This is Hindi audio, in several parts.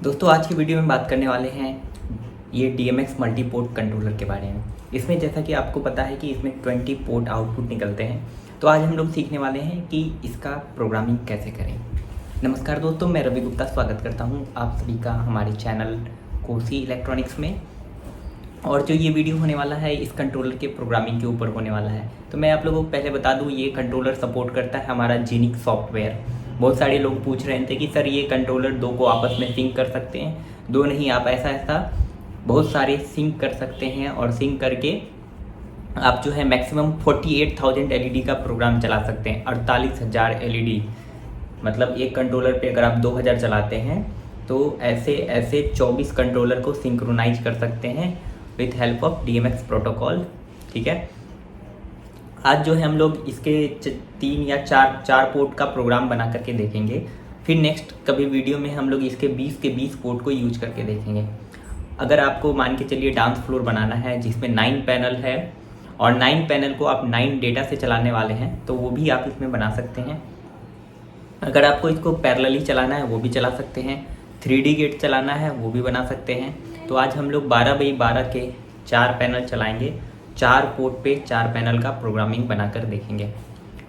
दोस्तों आज की वीडियो में बात करने वाले हैं ये DMX मल्टीपोर्ट कंट्रोलर के बारे में। इसमें जैसा कि आपको पता है कि इसमें 20 पोर्ट आउटपुट निकलते हैं। तो आज हम लोग सीखने वाले हैं कि इसका प्रोग्रामिंग कैसे करें। नमस्कार दोस्तों, मैं रवि गुप्ता स्वागत करता हूं आप सभी का हमारे चैनल कोसी इलेक्ट्रॉनिक्स में। और जो ये वीडियो होने वाला है इस कंट्रोलर के प्रोग्रामिंग के ऊपर होने वाला है। तो मैं आप लोगों को पहले बता दूं, ये कंट्रोलर सपोर्ट करता है हमारा जेनिक्स सॉफ्टवेयर। बहुत सारे लोग पूछ रहे थे कि सर ये कंट्रोलर दो को आपस में सिंक कर सकते हैं। दो नहीं, आप ऐसा बहुत सारे सिंक कर सकते हैं और सिंक करके आप जो है मैक्सिमम 48,000 LED का प्रोग्राम चला सकते हैं। 48,000 LED, मतलब एक कंट्रोलर पे अगर आप 2,000 चलाते हैं तो ऐसे ऐसे 24 कंट्रोलर को सिंक्रोनाइज कर सकते हैं with help of DMX protocol. ठीक है, आज जो है हम लोग इसके 3 या 4 पोर्ट का प्रोग्राम बना करके देखेंगे। फिर नेक्स्ट कभी वीडियो में हम लोग इसके 20 के 20 पोर्ट को यूज करके देखेंगे। अगर आपको मान के चलिए डांस फ्लोर बनाना है जिसमें 9 पैनल है और 9 पैनल को आप 9 डेटा से चलाने वाले हैं तो वो भी आप इसमें बना सकते हैं। अगर आपको इसको पैरेलली चलाना है वो भी चला सकते हैं। 3D गेट चलाना है वो भी बना सकते हैं। तो आज हम लोग 12x12 के 4 पैनल चलाएंगे। 4 पोर्ट पे 4 पैनल का प्रोग्रामिंग बनाकर देखेंगे।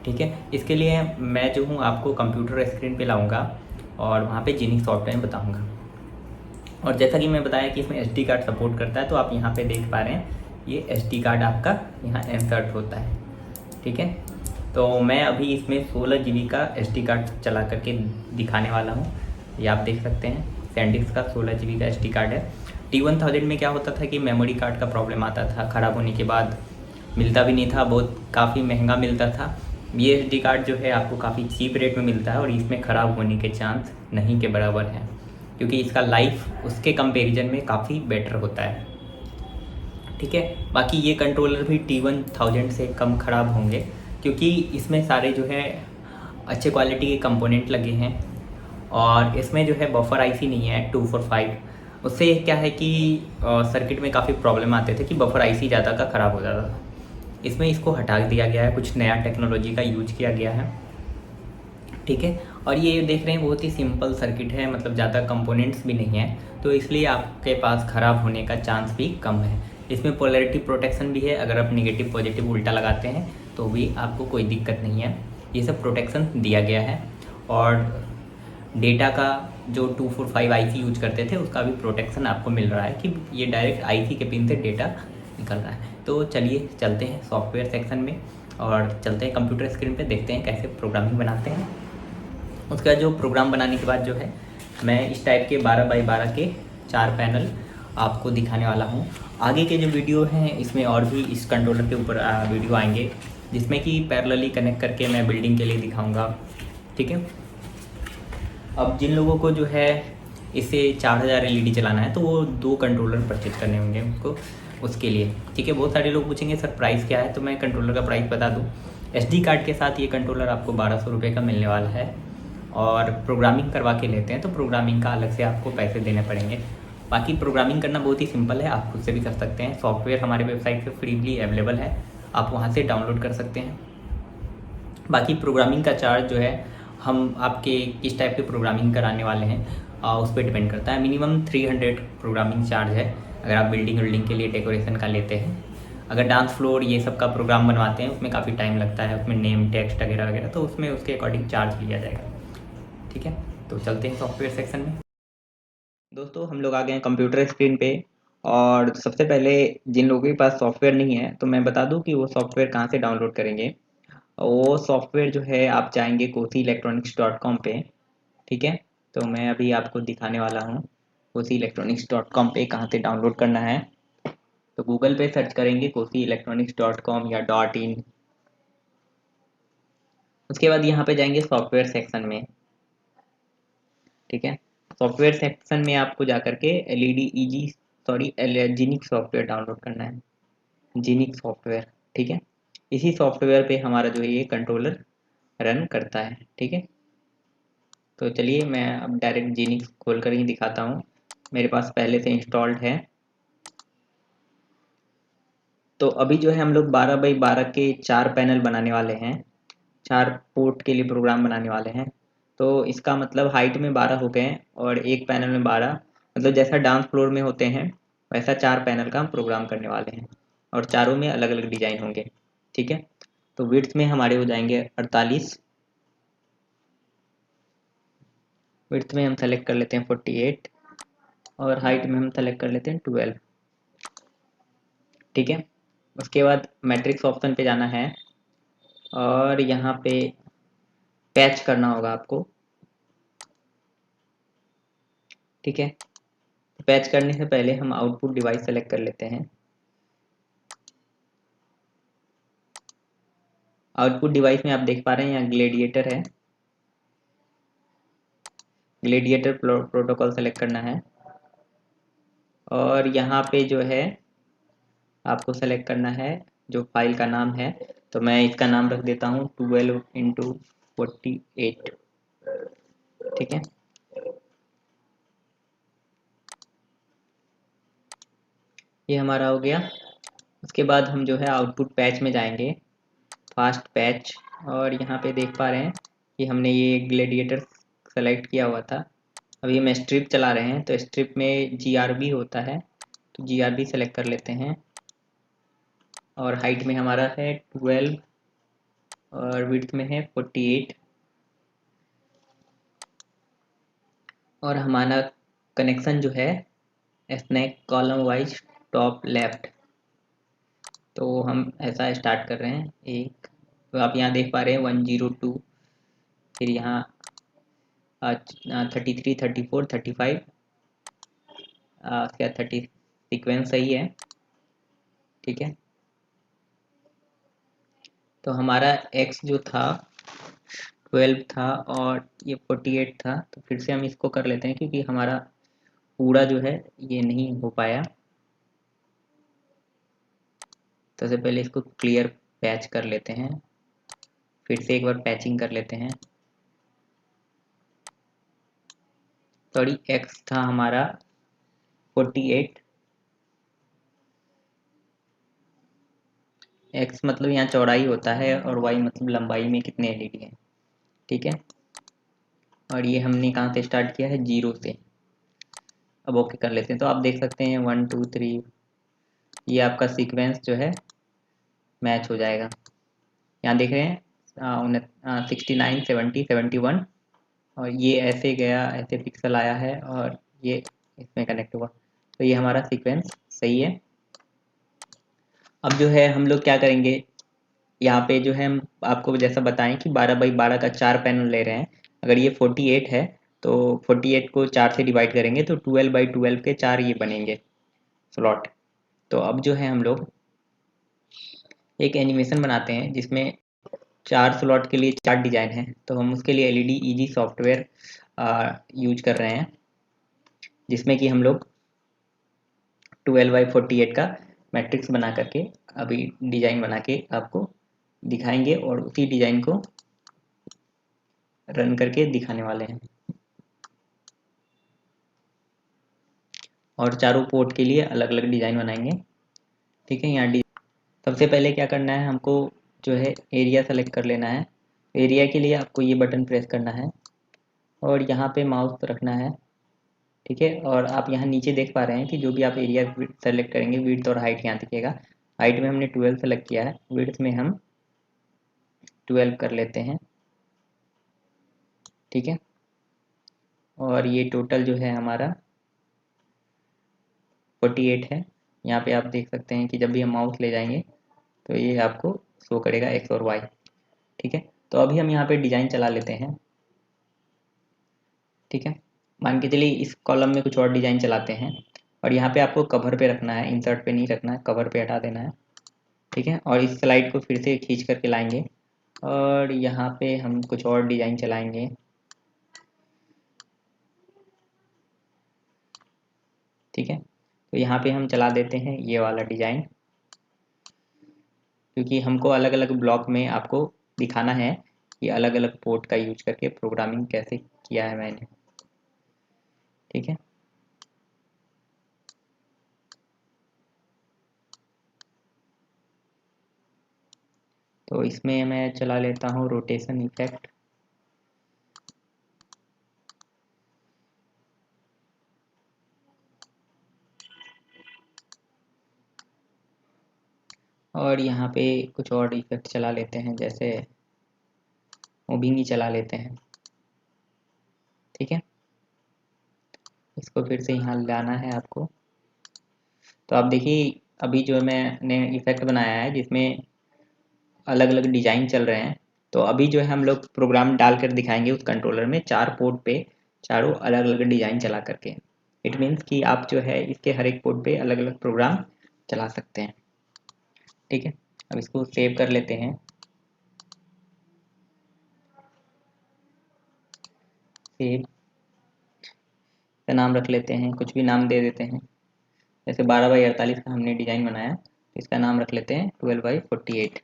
ठीक है, इसके लिए मैं जो हूँ आपको कंप्यूटर स्क्रीन पे लाऊंगा और वहाँ पे जेनिक्स सॉफ्टवेयर बताऊंगा। और जैसा कि मैं बताया कि इसमें SD कार्ड सपोर्ट करता है, तो आप यहाँ पे देख पा रहे हैं ये SD कार्ड आपका यहाँ इंसर्ट होता है। ठीक है, तो मैं अभी इसमें 16 GB का SD कार्ड चला करके दिखाने वाला हूँ। ये आप देख सकते हैं सैंडिस्क का 16 GB का SD कार्ड है। T1000 में क्या होता था कि मेमोरी कार्ड का प्रॉब्लम आता था, ख़राब होने के बाद मिलता भी नहीं था, बहुत काफ़ी महंगा मिलता था। ये SD कार्ड जो है आपको काफ़ी चीप रेट में मिलता है और इसमें ख़राब होने के चांस नहीं के बराबर हैं, क्योंकि इसका लाइफ उसके कंपैरिजन में काफ़ी बेटर होता है। ठीक है, बाकी ये कंट्रोलर भी T1000 से कम ख़राब होंगे क्योंकि इसमें सारे जो है अच्छे क्वालिटी के कंपोनेंट लगे हैं और इसमें जो है बफर IC नहीं है 245। उससे क्या है कि सर्किट में काफ़ी प्रॉब्लम आते थे कि बफर IC ज़्यादा का ख़राब हो जाता था। इसमें इसको हटा दिया गया है, कुछ नया टेक्नोलॉजी का यूज किया गया है। ठीक है, और ये देख रहे हैं बहुत ही सिंपल सर्किट है, मतलब ज़्यादा कंपोनेंट्स भी नहीं है, तो इसलिए आपके पास ख़राब होने का चांस भी कम है। इसमें पोलैरिटी प्रोटेक्शन भी है, अगर आप नेगेटिव पॉजिटिव उल्टा लगाते हैं तो भी आपको कोई दिक्कत नहीं है। ये सब प्रोटेक्शन दिया गया है। और डेटा का जो 245 IC यूज करते थे उसका भी प्रोटेक्शन आपको मिल रहा है कि ये डायरेक्ट IC के पिन से डेटा निकल रहा है। तो चलिए चलते हैं सॉफ्टवेयर सेक्शन में और चलते हैं कंप्यूटर स्क्रीन पे, देखते हैं कैसे प्रोग्रामिंग बनाते हैं। उसका जो प्रोग्राम बनाने के बाद जो है मैं इस टाइप के 12x12 के 4 पैनल आपको दिखाने वाला हूँ। आगे के जो वीडियो हैं इसमें और भी इस कंट्रोलर के ऊपर वीडियो आएंगे जिसमें कि पैरेलली कनेक्ट करके मैं बिल्डिंग के लिए दिखाऊंगा। ठीक है, अब जिन लोगों को जो है इसे 4000 LED चलाना है तो वो 2 कंट्रोलर परचेज करने होंगे उनको, उसके लिए। ठीक है, बहुत सारे लोग पूछेंगे सर प्राइस क्या है, तो मैं कंट्रोलर का प्राइस बता दूँ। SD कार्ड के साथ ये कंट्रोलर आपको 1200 रुपये का मिलने वाला है और प्रोग्रामिंग करवा के लेते हैं तो प्रोग्रामिंग का अलग से आपको पैसे देने पड़ेंगे। बाकी प्रोग्रामिंग करना बहुत ही सिंपल है, आप खुद से भी कर सकते हैं। सॉफ्टवेयर हमारे वेबसाइट पे फ्रीली अवेलेबल है, आप वहाँ से डाउनलोड कर सकते हैं। बाकी प्रोग्रामिंग का चार्ज जो है हम आपके किस टाइप के प्रोग्रामिंग कराने वाले हैं उस पर डिपेंड करता है। मिनिमम 300 प्रोग्रामिंग चार्ज है अगर आप बिल्डिंग के लिए डेकोरेशन का लेते हैं। अगर डांस फ्लोर ये सब का प्रोग्राम बनवाते हैं उसमें काफ़ी टाइम लगता है, उसमें नेम टेक्स्ट वगैरह वगैरह, तो उसमें उसके अकॉर्डिंग चार्ज लिया जाएगा। ठीक है, तो चलते हैं सॉफ्टवेयर सेक्शन में। दोस्तों हम लोग आ गए हैं कंप्यूटर स्क्रीन पे और सबसे पहले जिन लोगों के पास सॉफ्टवेयर नहीं है तो मैं बता दूं कि वो सॉफ्टवेयर कहाँ से डाउनलोड करेंगे। वो सॉफ्टवेयर जो है आप जाएंगे kosi-electronics.com पे। ठीक है, तो मैं अभी आपको दिखाने वाला हूँ kosi-electronics.com पे कहाँ से डाउनलोड करना है। तो गूगल पे सर्च करेंगे kosi-electronics.com या .in। उसके बाद यहाँ पे जाएंगे सॉफ्टवेयर सेक्शन में। ठीक है, सॉफ्टवेयर सेक्शन में आपको जा करके जेनिक्स सॉफ्टवेयर डाउनलोड करना है, जेनिक्स सॉफ्टवेयर। ठीक है, इसी सॉफ्टवेयर पे हमारा जो है ये कंट्रोलर रन करता है। ठीक है, तो चलिए मैं अब डायरेक्ट जेनिक्स खोल कर ही दिखाता हूँ, मेरे पास पहले से इंस्टॉल्ड है। तो अभी जो है हम लोग 12x12 के 4 पैनल बनाने वाले हैं, 4 पोर्ट के लिए प्रोग्राम बनाने वाले हैं। तो इसका मतलब हाइट में 12 हो गए हैं और एक पैनल में 12, मतलब जैसा डांस फ्लोर में होते हैं वैसा 4 पैनल का हम प्रोग्राम करने वाले हैं और चारों में अलग अलग डिजाइन होंगे। ठीक है, तो विड्थ में हमारे हो जाएंगे 48, विड्थ में हम सेलेक्ट कर लेते हैं 48 और हाइट में हम सेलेक्ट कर लेते हैं 12। ठीक है, उसके बाद मैट्रिक्स ऑप्शन पे जाना है और यहाँ पे पैच करना होगा आपको। ठीक है, पैच करने से पहले हम आउटपुट डिवाइस सेलेक्ट कर लेते हैं। आउटपुट डिवाइस में आप देख पा रहे हैं यहाँ ग्लेडिएटर है, ग्लेडिएटर प्रोटोकॉल सेलेक्ट करना है और यहाँ पे जो है आपको सेलेक्ट करना है जो फाइल का नाम है, तो मैं इसका नाम रख देता हूँ 12x48। ठीक है, ये हमारा हो गया। उसके बाद हम जो है आउटपुट पैच में जाएंगे, फास्ट पैच, और यहाँ पे देख पा रहे हैं कि हमने ये ग्लेडिएटर सेलेक्ट किया हुआ था। अभी हम स्ट्रिप चला रहे हैं तो स्ट्रिप में GRB होता है, तो GRB सेलेक्ट कर लेते हैं और हाइट में हमारा है 12 और विड्थ में है 48 और हमारा कनेक्शन जो है snake column wise top left, तो हम ऐसा स्टार्ट कर रहे हैं एक, तो आप यहाँ देख पा रहे हैं 102, फिर यहाँ 33 34 35, क्या 30 सीक्वेंस सही है। ठीक है, तो हमारा x जो था 12 था और ये 48 था, तो फिर से हम इसको कर लेते हैं क्योंकि हमारा पूरा जो है ये नहीं हो पाया, तो सबसे पहले इसको क्लियर पैच कर लेते हैं, फिर से एक बार पैचिंग कर लेते हैं। सॉरी, x था हमारा 48, x मतलब यहाँ चौड़ाई होता है और y मतलब लंबाई में कितने एलईडी हैं। ठीक है, और ये हमने कहाँ से स्टार्ट किया है, 0 से। अब ओके कर लेते हैं, तो आप देख सकते हैं 1 2 3, ये आपका सीक्वेंस जो है मैच हो जाएगा। यहाँ देख रहे हैं 69 70 71, और ये ऐसे गया, ऐसे पिक्सल आया है और ये इसमें कनेक्ट हुआ, तो ये हमारा सीक्वेंस सही है। अब जो है हम लोग क्या करेंगे, यहाँ पे जो है हम आपको जैसा बताएं कि 12x12 का 4 पैनल ले रहे हैं। अगर ये 48 है तो 48 को 4 से डिवाइड करेंगे तो 12x12 के 4 ये बनेंगे स्लॉट। तो अब जो है हम लोग एक एनिमेशन बनाते हैं जिसमें 4 स्लॉट के लिए 4 डिजाइन है, तो हम उसके लिए LED ईजी सॉफ्टवेयर यूज कर रहे हैं, जिसमें कि हम लोग 12x48 का मैट्रिक्स बना करके अभी डिजाइन बना के आपको दिखाएंगे और उसी डिजाइन को रन करके दिखाने वाले हैं। और चारों पोर्ट के लिए अलग अलग डिजाइन बनाएंगे। ठीक है, यहाँ सबसे पहले क्या करना है, हमको जो है एरिया सेलेक्ट कर लेना है। एरिया के लिए आपको ये बटन प्रेस करना है और यहाँ पे माउस रखना है। ठीक है, और आप यहाँ नीचे देख पा रहे हैं कि जो भी आप एरिया सेलेक्ट करेंगे, विड्थ और हाइट यहाँ दिखेगा। हाइट में हमने 12 सेलेक्ट किया है, विड्थ में हम 12 कर लेते हैं। ठीक है, और ये टोटल जो है हमारा 48 है। यहाँ पे आप देख सकते हैं कि जब भी हम माउस ले जाएंगे तो ये आपको शो करेगा एक्स और वाई। ठीक है, तो अभी हम यहाँ पे डिजाइन चला लेते हैं। ठीक है, मान के चलिए इस कॉलम में कुछ और डिजाइन चलाते हैं और यहाँ पे आपको कवर पे रखना है, इंसर्ट पे नहीं रखना है, कवर पे हटा देना है। ठीक है, और इस स्लाइड को फिर से खींच करके लाएंगे और यहाँ पे हम कुछ और डिजाइन चलाएंगे। ठीक है, तो यहाँ पे हम चला देते हैं ये वाला डिजाइन, क्योंकि हमको अलग अलग ब्लॉक में आपको दिखाना है कि अलग अलग पोर्ट का यूज करके प्रोग्रामिंग कैसे किया है मैंने। ठीक है, तो इसमें मैं चला लेता हूँ रोटेशन इफेक्ट। और यहाँ पे कुछ और इफेक्ट चला लेते हैं, जैसे मूविंग ही चला लेते हैं। ठीक है, इसको फिर से यहाँ लाना है आपको। तो आप देखिए अभी जो मैंने इफेक्ट बनाया है जिसमें अलग अलग डिजाइन चल रहे हैं, तो अभी जो है हम लोग प्रोग्राम डाल कर दिखाएंगे उस कंट्रोलर में 4 पोर्ट पे चारों अलग अलग डिजाइन चला करके। इट मीन्स कि आप जो है इसके हर एक पोर्ट पे अलग अलग प्रोग्राम चला सकते हैं। ठीक है, अब इसको सेव कर लेते हैं। सेव का नाम रख लेते हैं, कुछ भी नाम दे देते हैं। जैसे 12x48 का हमने डिजाइन बनाया, तो इसका नाम रख लेते हैं 12x48।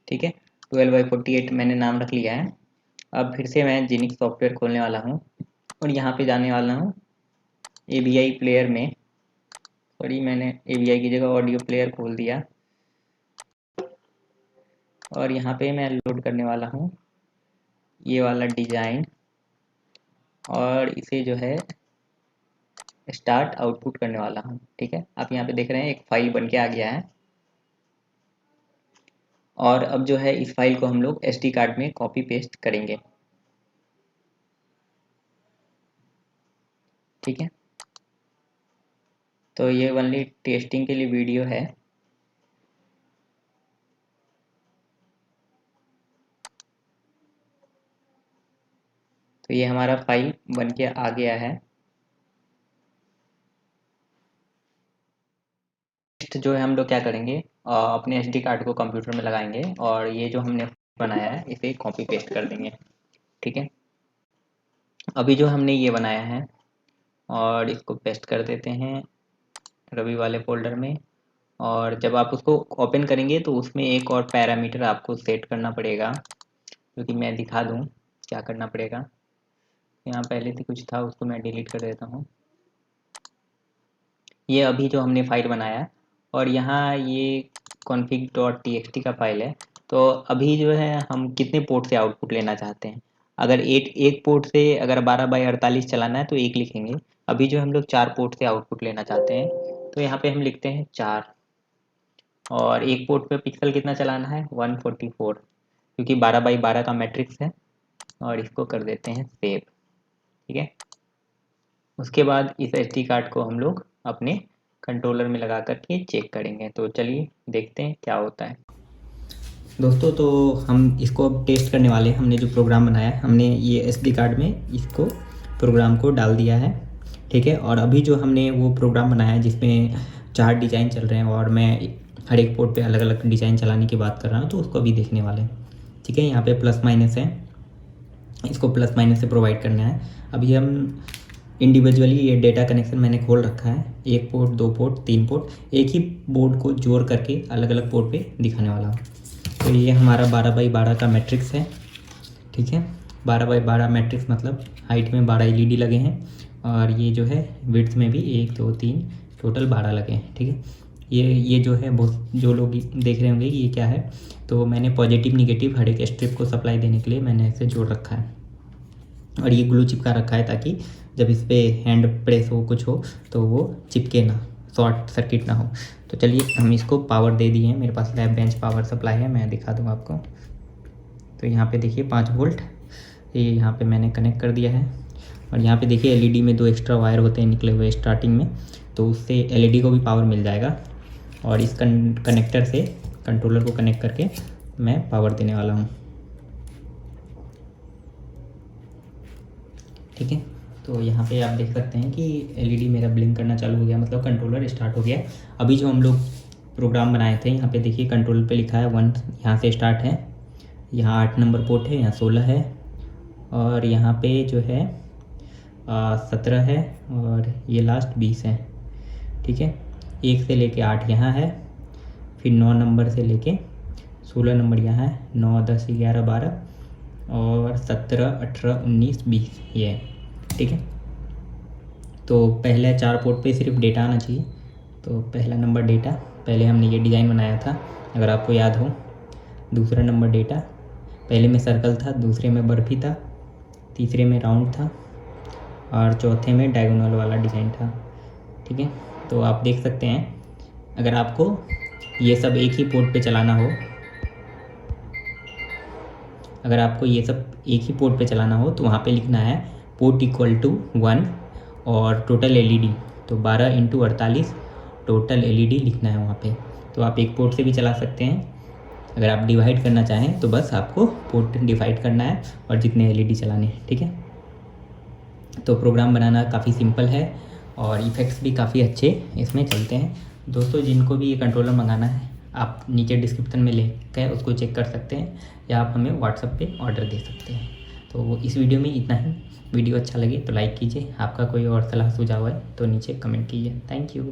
ठीक है, 12x48 मैंने नाम रख लिया है। अब फिर से मैं जेनिक्स सॉफ्टवेयर खोलने वाला हूँ और यहाँ पे जाने वाला हूँ AVI प्लेयर में। सॉरी, मैंने AVI की जगह ऑडियो प्लेयर खोल दिया। और यहाँ पे मैं लोड करने वाला हूँ ये वाला डिज़ाइन, और इसे जो है स्टार्ट आउटपुट करने वाला हूँ। ठीक है, आप यहाँ पे देख रहे हैं एक फाइल बन के आ गया है। और अब जो है इस फाइल को हम लोग SD कार्ड में कॉपी पेस्ट करेंगे। ठीक है, तो ये ओनली टेस्टिंग के लिए वीडियो है। तो ये हमारा फाइल बन के आ गया है। नेक्स्ट जो है हम लोग क्या करेंगे, अपने SD कार्ड को कंप्यूटर में लगाएंगे और ये जो हमने बनाया है इसे कॉपी पेस्ट कर देंगे। ठीक है, अभी जो हमने ये बनाया है और इसको पेस्ट कर देते हैं रवि वाले फोल्डर में। और जब आप उसको ओपन करेंगे तो उसमें एक और पैरामीटर आपको सेट करना पड़ेगा, क्योंकि मैं दिखा दूं क्या करना पड़ेगा। यहाँ पहले से कुछ था, उसको मैं डिलीट कर देता हूँ। ये अभी जो हमने फाइल बनाया और यहाँ ये config.txt का फाइल है। तो अभी जो है हम कितने पोर्ट से आउटपुट लेना चाहते हैं। अगर एक पोर्ट से अगर 12x48 चलाना है तो एक लिखेंगे। अभी जो हम लोग 4 पोर्ट से आउटपुट लेना चाहते हैं, तो यहाँ पे हम लिखते हैं 4। और एक पोर्ट पे पिक्सल कितना चलाना है 144, क्योंकि 12x12 का मैट्रिक्स है। और इसको कर देते हैं सेव। ठीक है, उसके बाद इस SD कार्ड को हम लोग अपने कंट्रोलर में लगा करके चेक करेंगे। तो चलिए देखते हैं क्या होता है। दोस्तों, तो हम इसको अब टेस्ट करने वाले हैं। हमने जो प्रोग्राम बनाया है, हमने ये SD कार्ड में इसको प्रोग्राम को डाल दिया है। ठीक है, और अभी जो हमने वो प्रोग्राम बनाया है जिसमें 4 डिज़ाइन चल रहे हैं और मैं हर एक पोर्ट पे अलग अलग डिज़ाइन चलाने की बात कर रहा हूँ, तो उसको अभी देखने वाले हैं। ठीक है, यहाँ पे प्लस माइनस है, इसको प्लस माइनस से प्रोवाइड करना है। अभी हम इंडिविजुअली ये डेटा कनेक्शन मैंने खोल रखा है, 1 पोर्ट 2 पोर्ट 3 पोर्ट, एक ही बोर्ड को जोड़ करके अलग अलग पोर्ट पे दिखाने वाला हूँ। तो ये हमारा 12x12 का मैट्रिक्स है। ठीक है, 12x12 मैट्रिक्स मतलब हाइट में 12 LED लगे हैं और ये जो है विड्थ में भी 1 2 3 टोटल 12 लगे हैं। ठीक है, ये जो है बहुत जो लोग देख रहे होंगे कि ये क्या है, तो मैंने पॉजिटिव निगेटिव हर एक स्ट्रिप को सप्लाई देने के लिए मैंने इसे जोड़ रखा है। और ये ग्लू चिपका रखा है ताकि जब इस पर हैंड प्रेस हो कुछ हो तो वो चिपके ना, शॉर्ट सर्किट ना हो। तो चलिए हम इसको पावर दे दिए हैं, मेरे पास लैब बेंच पावर सप्लाई है, मैं दिखा दूँ आपको। तो यहाँ पे देखिए 5 वोल्ट ये यहाँ पे मैंने कनेक्ट कर दिया है। और यहाँ पे देखिए LED में 2 एक्स्ट्रा वायर होते हैं निकले हुए स्टार्टिंग में, तो उससे LED को भी पावर मिल जाएगा। और इस कनेक्टर से कंट्रोलर को कनेक्ट करके मैं पावर देने वाला हूँ। ठीक है, तो यहाँ पे आप देख सकते हैं कि LED मेरा ब्लिंक करना चालू हो गया, मतलब कंट्रोलर स्टार्ट हो गया। अभी जो हम लोग प्रोग्राम बनाए थे, यहाँ पे देखिए कंट्रोलर पे लिखा है 1, यहाँ से स्टार्ट है, यहाँ 8 नंबर पोर्ट है, यहाँ 16 है, और यहाँ पे जो है 17 है, और ये लास्ट 20 है। ठीक है, 1 से लेके 8 यहाँ है, फिर 9 नंबर से लेके 16 नंबर यहाँ है, 9 10 11 12 और 17 18 19 20 ये है। ठीक है, तो पहले 4 पोर्ट पे सिर्फ डेटा आना चाहिए। तो पहला नंबर डेटा, पहले हमने ये डिज़ाइन बनाया था अगर आपको याद हो। दूसरा नंबर डेटा, पहले में सर्कल था, दूसरे में बर्फी था, तीसरे में राउंड था, और चौथे में डायगोनल वाला डिज़ाइन था। ठीक है, तो आप देख सकते हैं अगर आपको ये सब एक ही पोर्ट पे चलाना हो, अगर आपको ये सब एक ही पोर्ट पे चलाना हो तो वहाँ पे लिखना है पोर्ट इक्वल टू 1 और टोटल एलईडी, तो 12x48 टोटल एलईडी लिखना है वहाँ पे। तो आप एक पोर्ट से भी चला सकते हैं। अगर आप डिवाइड करना चाहें तो बस आपको पोर्ट डिवाइड करना है और जितने एलईडी चलाने हैं, ठीक है। तो प्रोग्राम बनाना काफ़ी सिंपल है और इफ़ेक्ट्स भी काफ़ी अच्छे इसमें चलते हैं। दोस्तों जिनको भी ये कंट्रोलर मंगाना है आप नीचे डिस्क्रिप्शन में लिंक है, उसको चेक कर सकते हैं या आप हमें व्हाट्सएप पे ऑर्डर दे सकते हैं। तो इस वीडियो में इतना ही। वीडियो अच्छा लगे तो लाइक कीजिए, आपका कोई और सलाह सुझाव है तो नीचे कमेंट कीजिए। Thank you.